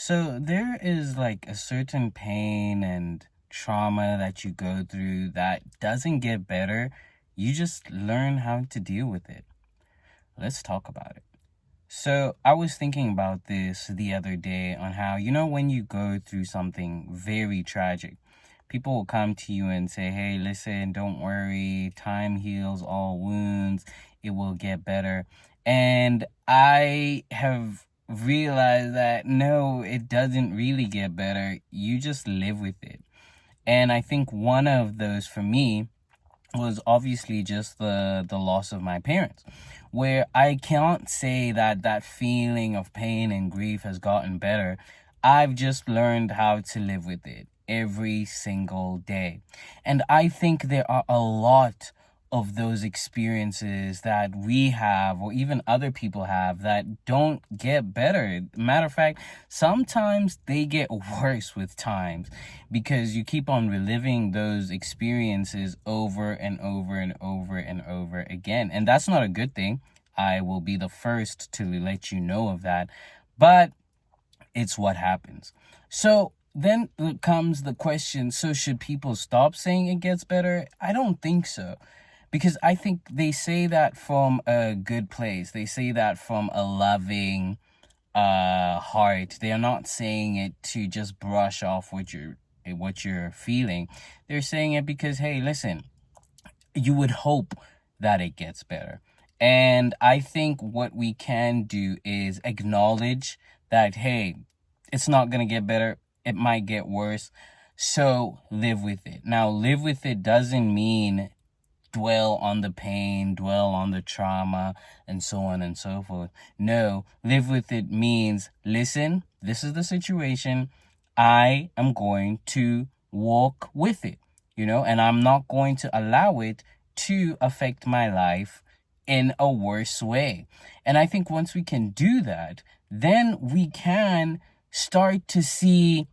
So there is like a certain pain and trauma that you go through that doesn't get better. You just learn how to deal with it. Let's talk about it. So I was thinking about this the other day on how, when you go through something very tragic, people will come to you and say, hey, listen, don't worry. Time heals all wounds. It will get better. And I have realized that no, it doesn't really get better. You just live with it. And I think one of those for me was obviously just the loss of my parents, where I can't say that that feeling of pain and grief has gotten better. I've just learned how to live with it every single day. And I think there are a lot of those experiences that we have or even other people have that don't get better. Matter of fact, sometimes they get worse with times because you keep on reliving those experiences over and over and over and over again. And that's not a good thing. I will be the first to let you know of that. But it's what happens. So then comes the question, so should people stop saying it gets better? I don't think so. Because I think they say that from a good place. They say that from a loving heart. They are not saying it to just brush off what you're feeling. They're saying it because, hey, listen, you would hope that it gets better. And I think what we can do is acknowledge that, hey, it's not going to get better. It might get worse. So live with it. Now, live with it doesn't mean dwell on the pain, dwell on the trauma, and so on and so forth. No, live with it means, listen, this is the situation. I am going to walk with it, and I'm not going to allow it to affect my life in a worse way. And I think once we can do that, then we can start to see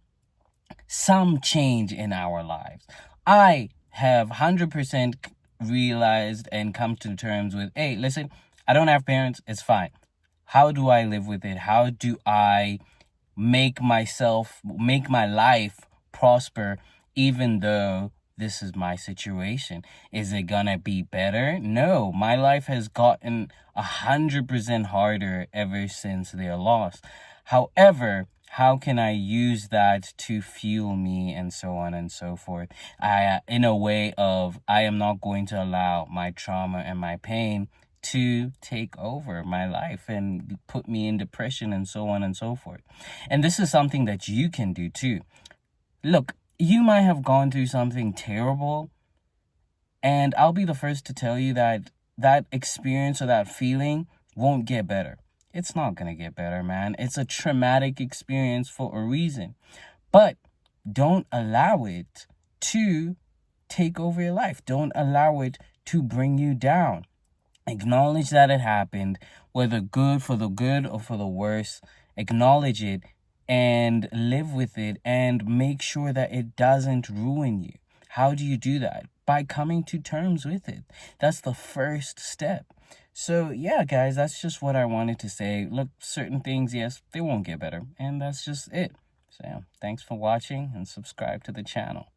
some change in our lives. I have 100% realized and come to terms with, hey, listen, I don't have parents. It's fine. How do I live with it? How do I make my life prosper, even though this is my situation? Is it gonna be better? No, my life has gotten 100% harder ever since their loss. However, how can I use that to fuel me and so on and so forth? In a way of, I am not going to allow my trauma and my pain to take over my life and put me in depression and so on and so forth. And this is something that you can do too. Look, you might have gone through something terrible, and I'll be the first to tell you that that experience or that feeling won't get better. It's not going to get better, man. It's a traumatic experience for a reason. But don't allow it to take over your life. Don't allow it to bring you down. Acknowledge that it happened, whether good for the good or for the worse. Acknowledge it and live with it and make sure that it doesn't ruin you. How do you do that? By coming to terms with it. That's the first step. So yeah, guys, that's just what I wanted to say. Look, certain things, yes, they won't get better. And that's just it. So thanks for watching and subscribe to the channel.